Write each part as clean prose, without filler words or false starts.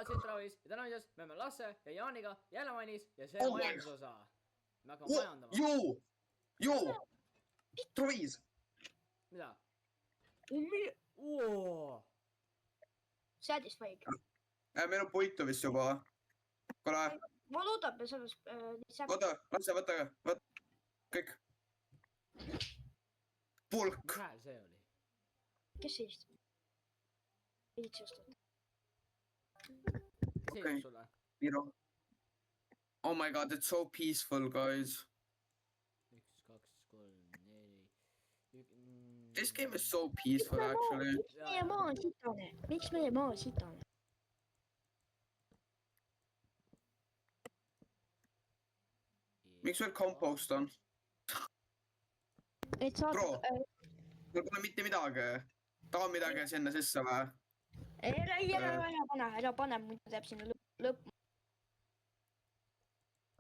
vaatasid Travis ja täna videos me oleme Lasse ja Jaaniga jälle mainis ja see on majandusosa. Me hakkame majandama. Joo! Travis! Mida? Satisfying. Meil on puitu vist juba. Kole. Ma loodan, me selles... Oota, Lasse, võta. Kõik. Pulk. Mis hääl see oli? Kes sellist? Viitsust. Kes helistab sulle? Miro. Oh my god, it's so peaceful, guys. 1, 2, 3, 4... This game is so peaceful, actually. Miks meie maa sitane? Miks veel compost on? Bro, mul pole mitte midagi. Tahan midagi sinna sisse või? Ära pane, muidu teeb sinna lõpp.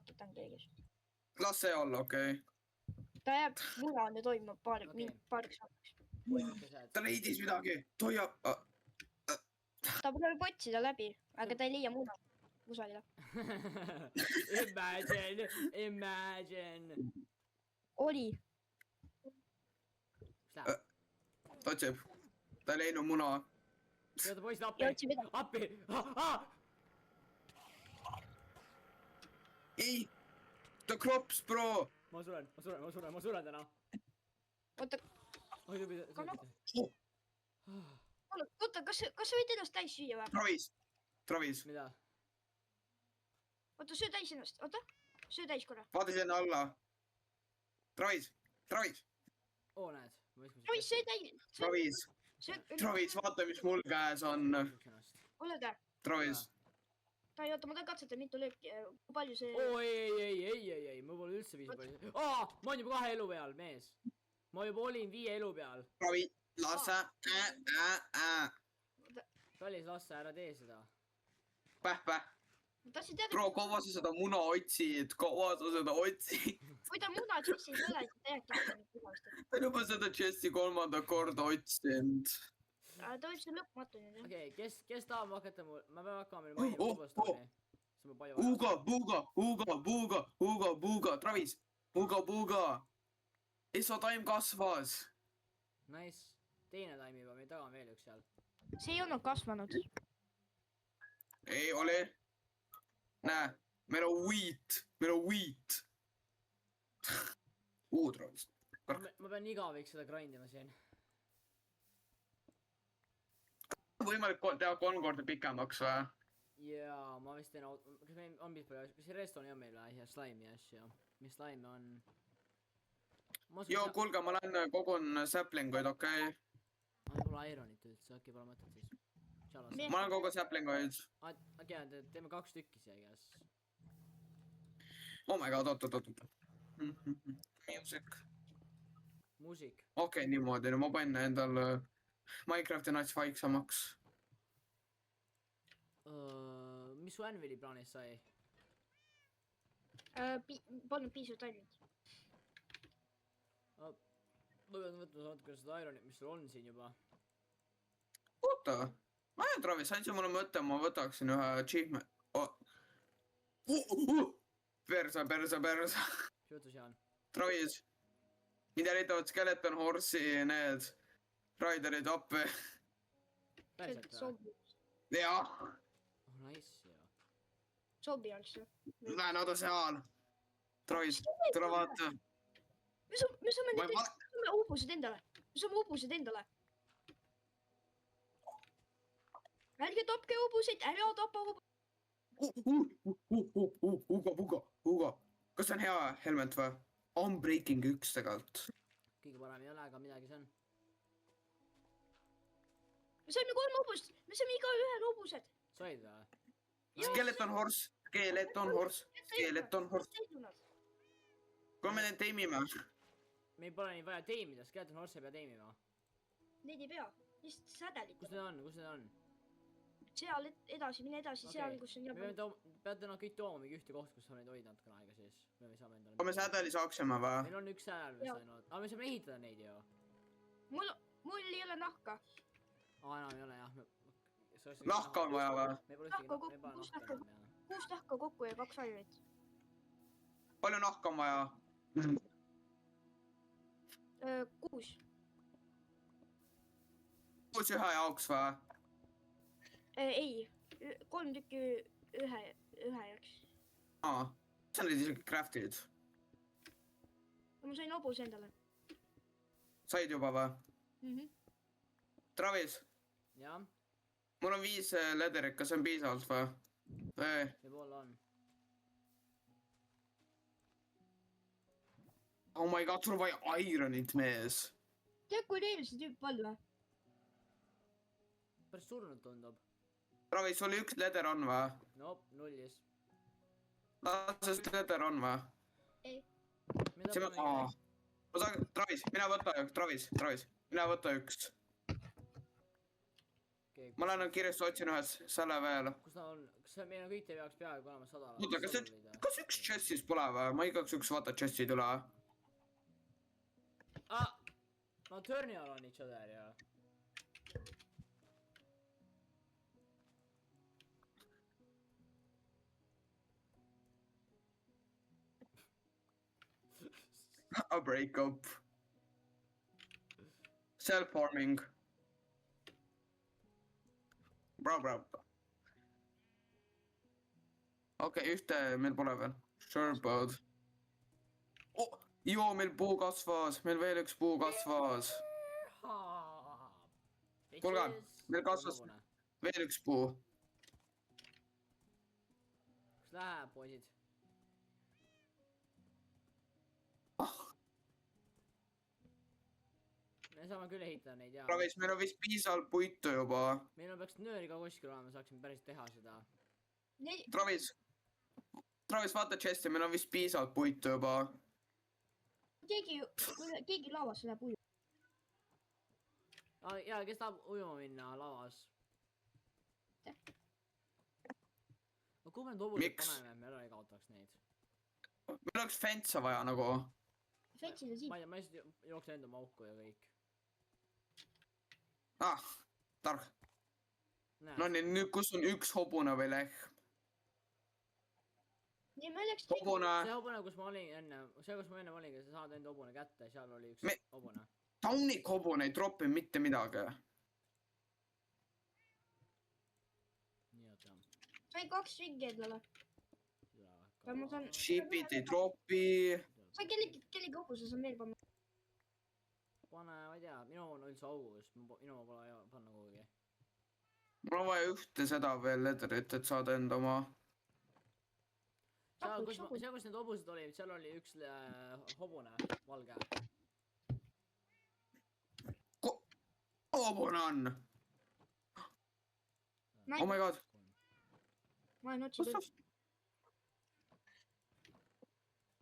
Kitan keegis. Las see olla, okei. Ta jääb murane toimub paariks aastaks. Ta leidis midagi. Toia. Ta proovib otsida läbi, aga ta ei leia muna. Kusagile. Imagine. Oli. Mis läheb? Otsib. Ta ei leidnud muna. Jõuda poisid appi. Appi. Ei. Ta krops, bro. Ma suren täna. Oota. Oota, kas sa võid ennast täis süüa või? Travis. Mida? Oota, söö täis ennast. Oota. Söö täis korra. Vaata sinna alla. Travis. Oo, näed. Travis, söö täis. Travis, vaata, mis mul käes on. Ole ta. Travis. Ta ei oota, ma tahan katseta mitu lööki. Kui palju see... Oo, ei. Ma pole üldse 5 palju. Ma olen juba 2 elu peal, mees. Ma juba olin 5 elu peal. Travis, Lasse. Kallis Lasse, ära tee seda. Päh. Bro, kaua sa seda muna otsid? Kui ta muna Jessi ei ole, siis tegelikult. Ta on juba seda Jessi 3. korda otsinud. Ta võib see lõpmatu nüüd. Okei, kes tahab hakata mul... Ma pean hakkama minu maini vabastama. Buuga, Travis. Buuga. Isso taim kasvas. Nice. Teine taim juba, meil taga on veel üks seal. See ei olnud kasvanud. Ei ole. Näe, meil on wheat. Travis. Ma pean igaviks seda grindima siin. Võimalik teha 3 korda pikemaks või? Jaa, ma vist teen... Kas meil on mis palju... Kas see redstone ei on meil või? Ja slaimi asju. Mis slaimi on? Joo, kuulge, ma lähen kogun säplinguid, okei? Pole ironit üldse, äkki pole mõtet siis. Ma olen kogu säplinguid. Okei, teeme 2 tükki siia, kes... Oh my god, oot. Muusik. Okei, niimoodi. Ma panin endal Minecrafti nats vaiksemaks. Mis su Anvili plaanis sai? Polnud piisavalt ainult. Ma pean võtma natuke seda ironit, mis sul on siin juba. Oota. Ma ei Travis, andsin mulle mõtte, ma võtaksin ühe achievement. Persa. Mis jutus, Jaan? Travis. Mida leitavad Skeleton Horse'i need raiderid appi? Päriselt või? Jah. Oh, nice, jah. Zombi on see. Näe, nad on seal. Travis, tule vaata. Me saame uubused endale. Ärge topke ubusid, ära topa ubusid. Hugo. Kas see on hea helmet või? Unbreaking 1 tegelikult. Kõige parem ei ole, aga midagi see on. Me saime 3 ubust. Me saime iga ühe ubused. Said või? Skeleton horse. Kui me neid teimime? Meil pole nii vaja teimida, Skeleton horse ei pea teimima. Neid ei pea. Lihtsalt sädelit. Kus need on? Seal edasi, mine edasi, seal kus on jabba. Me peate nad kõik tooma mingi ühte koht, kus saab neid hoida natukene aega siis. Me saame endale... Kui me sädeli saaksime või? Meil on üks sädel vist ainult. Aga me saame ehitada neid ju. Mul ei ole nahka. Enam ei ole jah. Nahka on vaja või? me pole Nahka ühtegi, me kokku, pole kus nahka nahka? enam jah. 6 nahka kokku ja 2 airit. Palju nahka on vaja? 6. 6 ühe jaoks või? Ei, 3 tükki ühe jaoks. Aa, sa oled isegi craft'id. Ma sain hobuse endale. Said juba või? Travis, jah, mul on 5 lederit, kas see on piisavalt või? võib-olla on. Oh my god, sul on vaja ironit, mees. tead, kui neil see tüüp olnud või? päris surnud tundub. Travis, sul 1 leder on või? no, nullis. Las see leder on või? mida Travis, mine võta üks, Travis, mine võta üks. Ma lähen kirjast otsin ühes selle veel. kus ta on, kas meil on kõik teie jaoks peaaegu olemas 100 või? Oota, kas üks chest'is pole või? Ma igaks juks vaatan chest'id üle. no turni all on each other ja. A breakup. Self-harming. Bro. Okei, ühte meil pole veel. Surebird. Oh, joo, meil puu kasvas. Meil veel üks puu kasvas. Kuulge, meil kasvas veel üks puu. kus läheb, poisid? me saame küll ehitada neid ja. Travis, meil on vist piisavalt puitu juba. meil on peaks nööri ka kuskil olema, saaksime päris teha seda. Travis, vaata chest'i, meil on vist piisavalt puitu juba. keegi lavas läheb uju. ja kes tahab ujuma minna lavas? no kuhu me need hobused paneme, et me ära ei kaotaks neid? meil oleks fence'e vaja nagu. Fetsid on siin. ma lihtsalt jooksen enda auku ja kõik. Tark. No nii, nüüd kus on üks hobune või lehm? nii, me oleks Hobune. see hobune, kus ma olin enne, olin, sa saad enda hobune kätte, seal oli üks hobune. Taunik hobune ei tropi mitte midagi. nii, oota. sain 2 ringi endale. ma saan. Shipid ei tropi. sain kellegi hobuse, saan veel panna. pane, ma ei tea, minu on üldse augus, minu pole panna kuhugi. mul on vaja ühte seda veel lederit, et saada enda oma. seal, kus need hobused olid, seal oli üks hobune, valge. Hobune on! Oh my god. ma olen otsinud.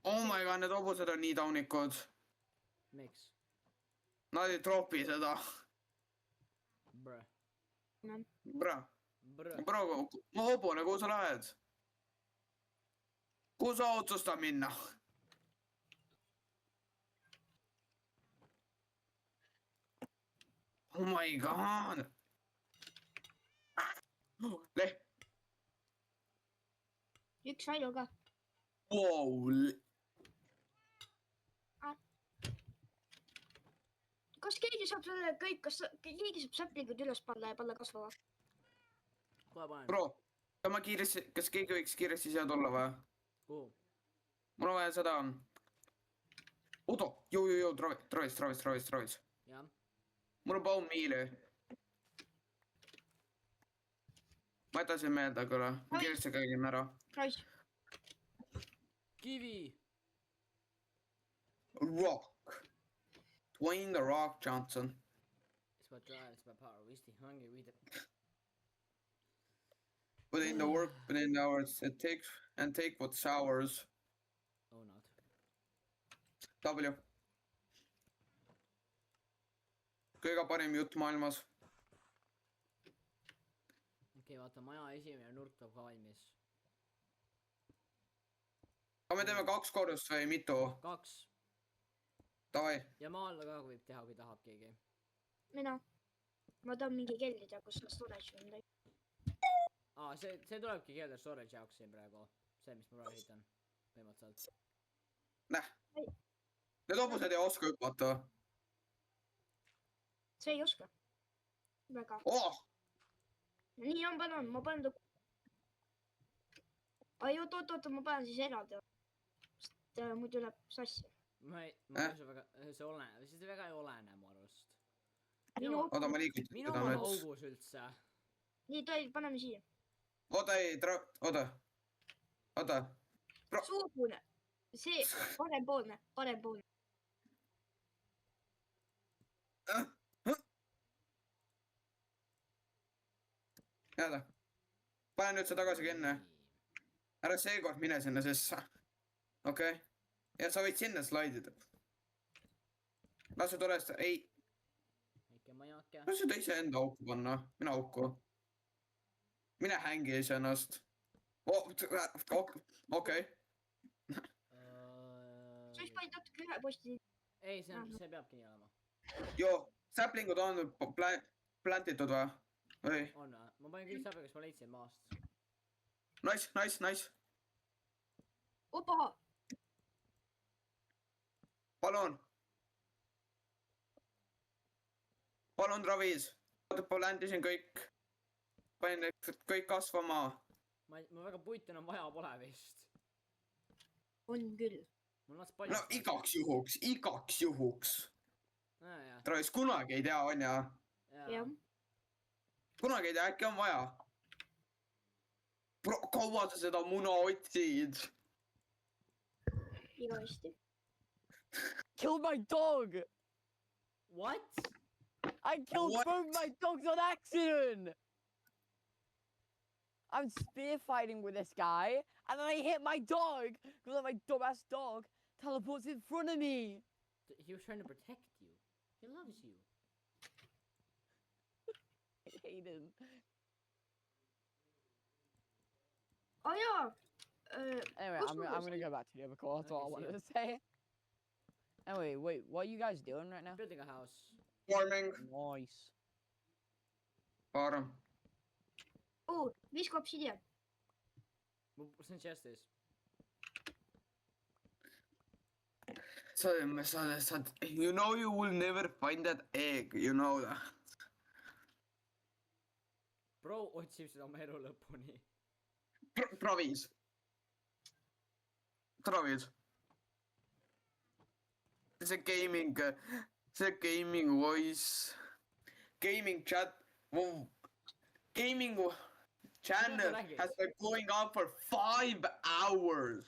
Oh my god, need hobused on nii taunikud. miks? Nad ei tropi seda. Bro, ma hobune, kuhu sa lähed? Kuhu sa otsustad minna? Oh my god. Lehm. üks Ailo ka. Wow. kas keegi saab selle kõik, kas keegi saab säplingud üles panna ja panna kasvama? kohe panen. Bro, kas keegi võiks kiiresti siia tulla või? kuhu? mul on vaja seda. Udo, Travis. jah. mul on paun miili. ma jätasin meelde küll, ma kiiresti käin ära. Rais. kivi. Rock. Dwayne the Rock Johnson. It's about drive, it's about power. We stay hungry, we Put in the work, put in the hours, and take what's ours. Oh not. W. kõige parim jutt maailmas. okei, vaata, maja esimene nurk tuleb ka valmis. aga me teeme 2 korrust või mitu? 2. Davai. ja maa alla ka võib teha, kui tahab keegi. mina. ma tahan mingi kellida, kus storage on midagi. see tulebki keelde storage jaoks siin praegu. See, mis ma praegu ehitan. Põhimõtteliselt. Näh. Need hobused ei oska hüpata. see ei oska. väga. Oh! nii on, ma panen ta. ai, oot, ma panen siis eraldi. sest muidu läheb sassi. ma ei usu väga, see väga ei olene mu arust. Oota, ma liigutan minu seda on nüüd. augus üldse. nii, tohi, paneme siia. Oota, ei, oota. suurpoolne. see, parempoolne. Jääda. Pane nüüd see tagasi enne. Ära seekord mine sinna sisse. Okei. Ja sa võid sinna slaidida. Lase tulest, ei. Väike majake. Lase ta ise enda auku panna. Mine auku. Mine hängi iseennast. Okei. sa võiks panna natuke ühe posti. ei, see peabki nii olema. Joo, säplingud on plantitud või? Või? On või? Ma panin kõik säppe, kas ma leidsin maast. Nice. opa. Palun, Travis. Plantisin kõik. Panin kõik kasvama. ma väga puitu enam vaja pole vist. on küll. mul on palju. No igaks juhuks. Jah. Travis, kunagi ei tea, on ja? jah. Kunagi ei tea, äkki on vaja. Kaua sa seda muna otsid? igavesti. Killed my dog! What? I killed What? both my dogs on accident! I'm spear fighting with this guy, and then I hit my dog, because my dumbass dog teleports in front of me! He was trying to protect you. He loves you. Hayden. aa jaa. Anyway, I'm gonna go back to the other call, that's all I Okay, wanted to say. Anyway, wait, what are you guys doing right now? Building a house. Farming. Nice. Farm. viska obsidian. See on chestis. You know you will never find that egg, you know that. Bro otsib seda oma elu lõpuni. Travis. See gaming voice, gaming chat, gaming channel has been going on for 5 hours.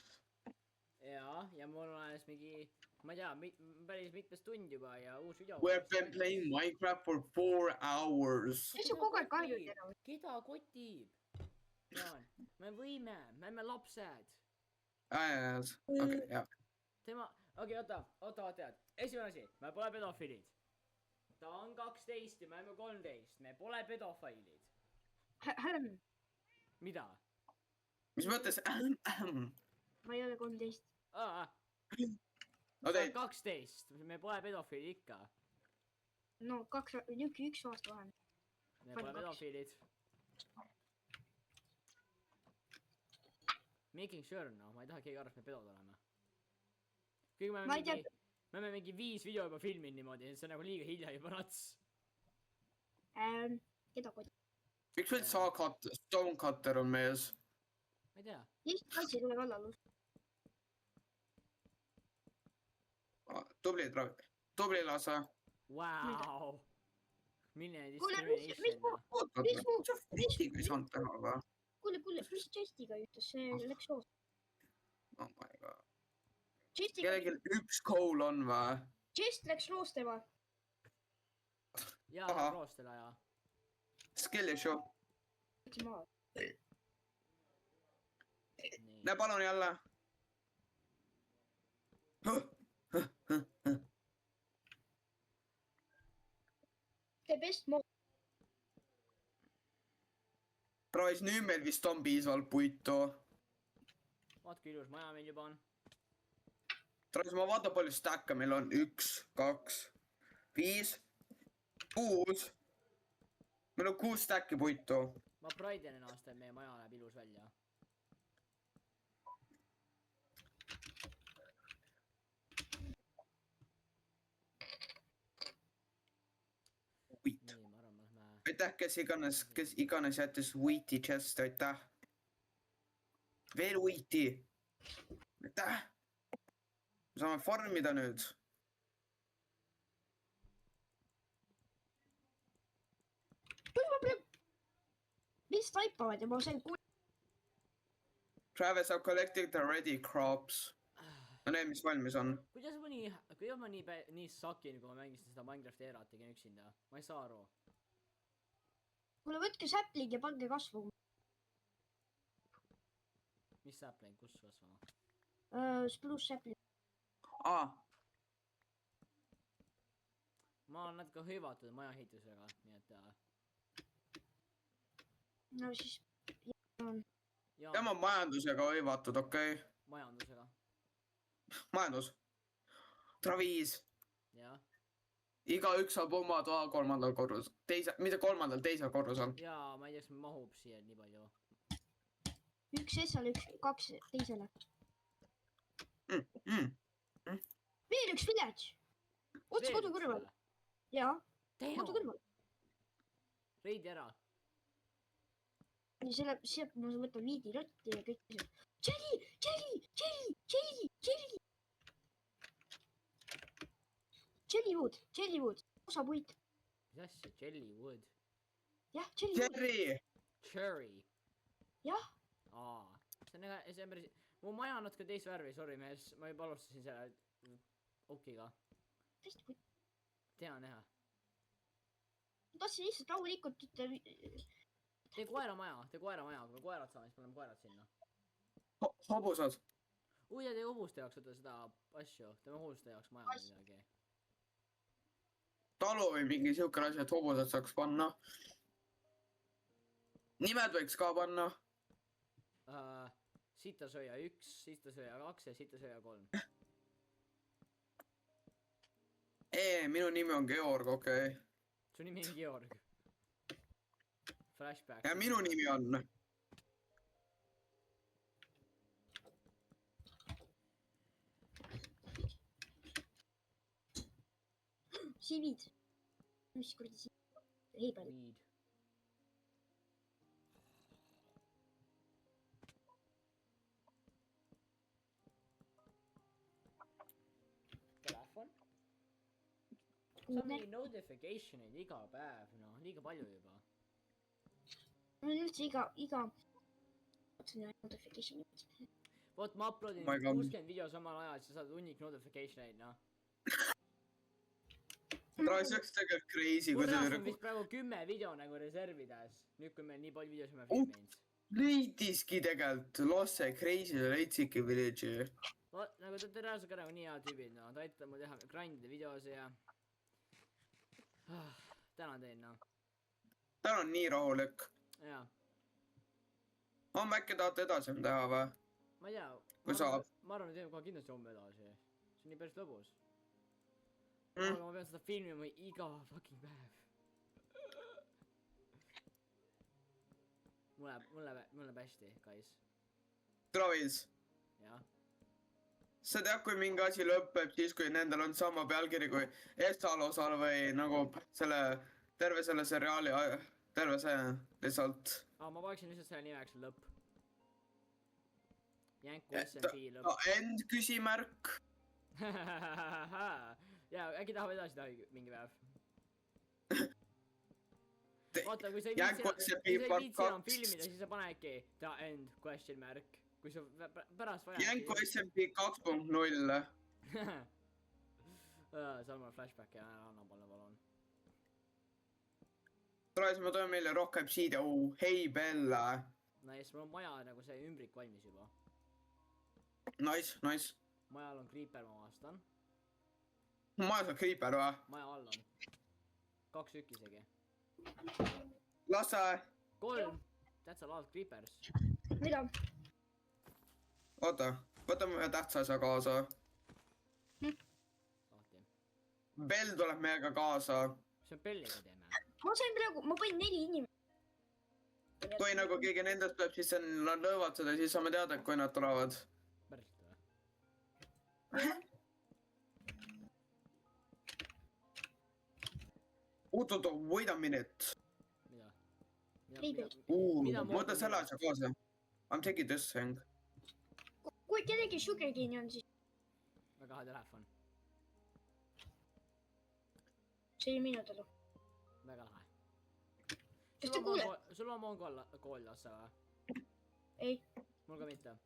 ja mul on alles mingi, ma ei tea, päris mitmes tund juba ja uus video. We have been playing Minecraft for 4 hours. mis sa kogu aeg karjud enam? Keda kotib? Jaan, me võime, me oleme lapsed. Okei, jah. Okei, oota, tead. Esimene asi, me pole pedofiilid. Ta on 12 ja me oleme 13, me pole pedofiilid. Hälm. Mida? Mis mõttes? ma ei ole 13. Sa oled 12, me pole pedofiilid ikka. no üks aasta vahem. Me pole pedofiilid. Making sure, no, ma ei taha keegi arvaks, me pedod oleme. Kuigi me oleme mingi 5 video juba filminud niimoodi, see on nagu liiga hilja juba rats. keda kotib? Miks veel Stonecutter on mees? Ma ei tea. Eesti kaitse ei tule kallal. Tubli lase. Vau. Milline Kuule, discrimination. Fristiga ei saanud teha või? kuule, mis chestiga juhtus? see läks loos. Oh my god. Chestiga... Kellelgi üks kool on või? Chest läks loos tema. Jaa, ta proostele ja. Skill issue. Nii. Näe, palun jälle. The best mod. Travis, nüüd meil vist on piisavalt puitu. Vaatke ilus maja meil juba on. Travis, ma vaatan palju stacka meil on. 1, 2, 5, 6. Meil on 6 stacki puitu. ma praidan ennast, et meie maja näeb ilus välja. Wheat. nii, ma arvan, me lähme. aitäh, kes iganes jättis wheat'i chest, aitäh. veel wheat'i. aitäh. me saame farmida nüüd. mis taipavad ja ma sain Travis have collected the ready crops. no need, mis valmis on. kuidas ma nii sakin, kui ma mängisin seda Minecrafti erat, tegin üksinda? ma ei saa aru. kuule, võtke sapling ja pange kasvu. mis sapling, kus kasvama? Spruce sapling. ma olen natuke hõivatud maja ehitusega, nii et no siis. tema on majandusega hõivatud, okei okay.? majandusega. majandus. Travis. jah. igaüks saab oma toa 3. korrusel. mitte 3., 2. korrusel. jaa, ma ei tea, kas mahub siia nii palju. üks Essale, 2 teisele. veel üks village. otse kodu kõrval. jaa, kodu kõrval. reidi ära. ja sealt ma võtan viidirotti ja kõik asjad. Jellywood, osapuit. mis asja, jellywood? jah, jellywood. Cherry. jah. aa, see on päris, mu maja on natuke teist värvi, sorry mees, ma juba alustasin selle okiga. tõesti puit. tean jah. ma tahtsin lihtsalt rahulikult tee koeramaja, kui me koerad saame, siis paneme koerad sinna. hobused. ja tee hobuste jaoks seda asju, teeme hobuste jaoks maja või midagi. talu või mingi siukene asi, et hobused saaks panna. nimed võiks ka panna. Sitasööja 1, sitasööja 2 ja sitasööja 3. minu nimi on Georg, okei okay.. su nimi on Georg. Flashback. ja minu nimi on. Sivid. mis kuradi sivid? Heibel. Weed. telefon. saab mingi notification eid iga päev, noh, liiga palju juba. mul on üldse iga notification. vot ma uploadin 60 video samal ajal, siis sa saad hunnik notification eid, noh. Travis oleks tegelikult crazy, kui mul see on vist praegu 10 video nagu reservides, nüüd kui meil nii palju videosid me filminud. leidski tegelikult, Losse Crazy leidsidki Village'i. vot, nagu te reaalselt ka nagu nii head tüübid, noh, ta aitab mul teha grindide videosi ja tänan teid, noh. täna on nii rahulik. jaa. homme äkki tahate edasi teha või? ma ei tea. kui saab. ma arvan, et teeme kohe kindlasti homme edasi. see on nii päris lõbus. Mm. aga ma pean seda filmima iga fucking päev. mul läheb hästi, guys. Travis, jah. sa tead, kui mingi asi lõpeb siis, kui nendel on sama pealkiri kui esmalosal või nagu terve selle seriaali, terve see lihtsalt. ma paneksin lihtsalt selle nimeks lõpp. Jänku SMP lõpp. End küsimärk. jaa, äkki tahab edasi teha mingi päev. vaata, kui sa ei viitsi enam filmida, siis sa pane äkki the end question mark. kui sa pärast vaja. Jänku SMP 2.0. Salman flashback ja anna palun. Travis, ma toon meile rohkem siide. Hei Bella. Nice, mul on maja nagu see ümbrik valmis juba. Nice. majal on creeper, ma vastan. majas on creeper või? maja all on. 2 tükki isegi. Lase. 3. That's a lot creepers. mida? oota, võtame ühe tähtsa asja kaasa. Saati. Bell tuleb meiega kaasa. mis me Belliga teeme? ma sain praegu, ma panin 4 inimest. vaatan . kui nagu keegi nendest tuleb , siis nad löövad seda , siis saame teada , kui nad tulevad . päriselt või ? oot-oot , wait a minute . mida ? Ei pea. Mida ma võtan moodi selle teha? asja kaasa . I m taking this thing . kui kellelgi sugarcane'i on , siis väga hea telefon , see oli minu talu . väga lahe . kas te kuulete ? sul on Mongool lassa või ? ei , mul ka mitte .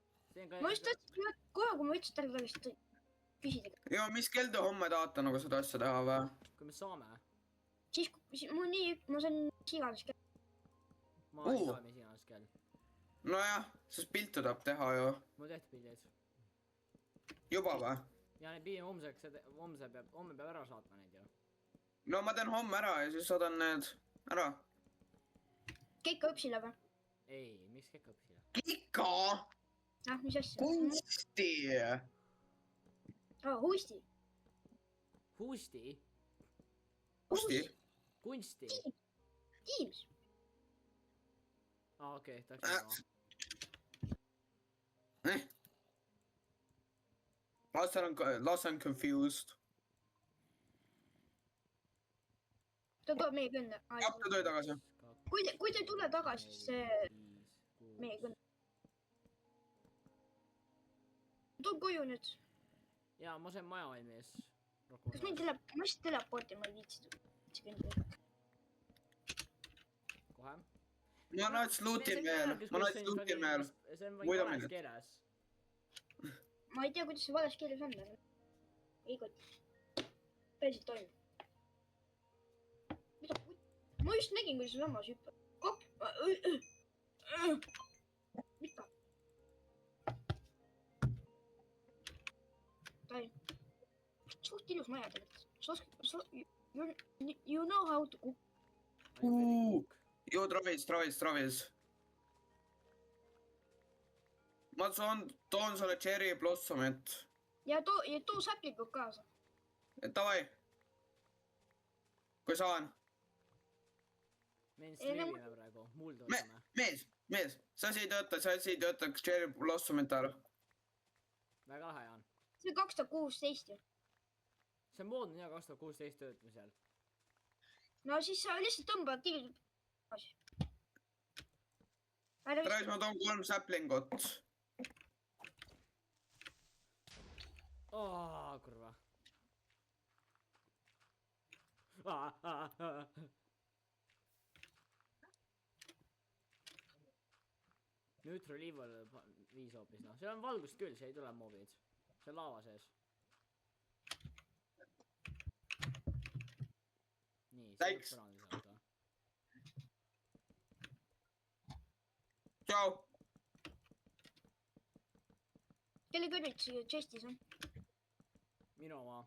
ma just tahtsin kohe , kui ma ütlesin talle tagasi küsida . ja mis kell te homme tahate nagu seda asja teha või ? kui me saame , siis mul nii , ma saan mis iganes . ma ei saa mis iganes kell . nojah , sest pilte tahab teha ju . mul tehti pildid . juba või ? ja neid pidi homseks , homme peab ära saatma neid ju . no ma teen homme ära ja siis saadan need ära . Keika õpsile või ? ei , miks kekapsile ? ikka , ah , mis asja ? kunsti . Huisti . Huusti , kunsti . kunsti . Teams . aa okei , tahaks näha . Last on confused . ta tuleb meie künda . jah , ta tuli tagasi . kui te ei tule tagasi , siis meie künda . tuleb koju nüüd . jaa , ma sain maja valmis . kas mind ma lihtsalt teleporti , ma ei viitsi künda . kohe . ma näiteks lootin veel , ma näiteks lootin veel . see on Wait a vaid vales minute. keeles . ma ei tea , kuidas see vales keeles on . ei kott . päriselt toimub . mida ? ma just nägin , kuidas see lammas hüppab . mida ? Taim . suht ilus maja tegelikult . sa oskad , you know how to cook . ju Travis . ma toon sulle cherry blossomit . ja too säplikud kaasa . Davai . kui saan . me Ei, streamime praegu , muuld võtame . mees , see asi ei tööta cherry blossomit ära . väga lahe on . see on 2016 ju . see mood on hea 2016 töötamisel . no siis sa lihtsalt tõmbad tildi . Travis , ma toon 3 säplingut . kurva . Neutral evil 5 hoopis noh , seal on valgust küll , see ei tule moobid . see on laava sees . nii , see Thanks. tuleb põrandale saata . tšau . kelle kõrvits chest'is on ? minu oma .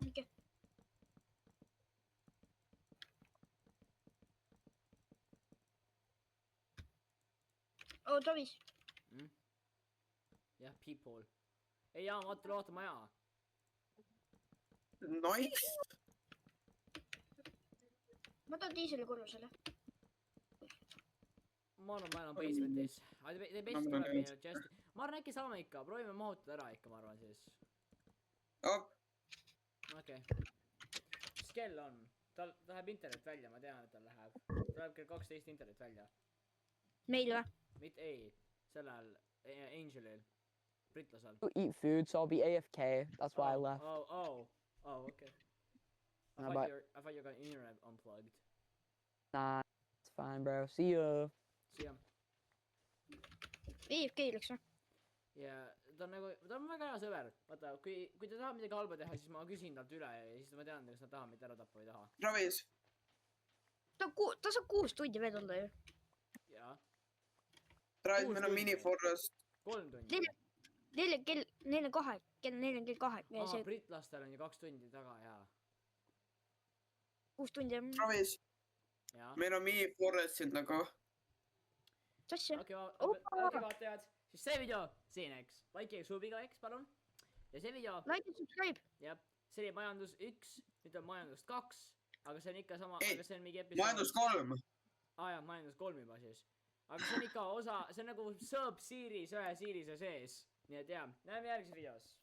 okei . Travis , jah , people . ei jaa , vaata maja . Nice . ma tahan teisele korrusele . ma arvan , ma elan basementis . aga te best tuleb meile just . ma arvan , äkki saame ikka , proovime mahutada ära ikka , ma arvan siis . okei . mis kell on ? tal läheb internet välja , ma tean , et tal läheb . tal läheb kell 12 internet välja . meil või ? mitte ei , sellel Angelil , britlasel . Eat food, so I'll be AFK. That's why I left. Okay. I Nah, thought but- you got internet unplugged . Nah, it's fine, bro. See ya. siia . EFK läks või ? ja ta on nagu , ta on väga hea sõber . vaata , kui ta tahab midagi halba teha , siis ma küsin talt üle ja siis ma tean , kas ta tahab mind ära tappa või ei taha . Travis , ta saab 6 tundi veel olla ju . jaa , Travis , Kuus meil on tundi. miniforest . 3 tundi . Neil on kell 2 ja see britlastel on ju 2 tundi taga ja , 6 tundi on . Travis , jaa . meil on miniforest siin taga . mis asja ? okei vaatajad , siis see video siin , eks , like ja subiga , eks , palun . ja see video , Like ja subscribe . jah , see oli majandus 1 , nüüd on majandus 2 , aga see on ikka sama , Ei, aga see on mingi episood . majandus 3 . jah, Minus 3 juba siis. aga see on ikka osa, see on nagu Sub-series ühe seeriise sees. nii et jaa, näeme järgmises videos.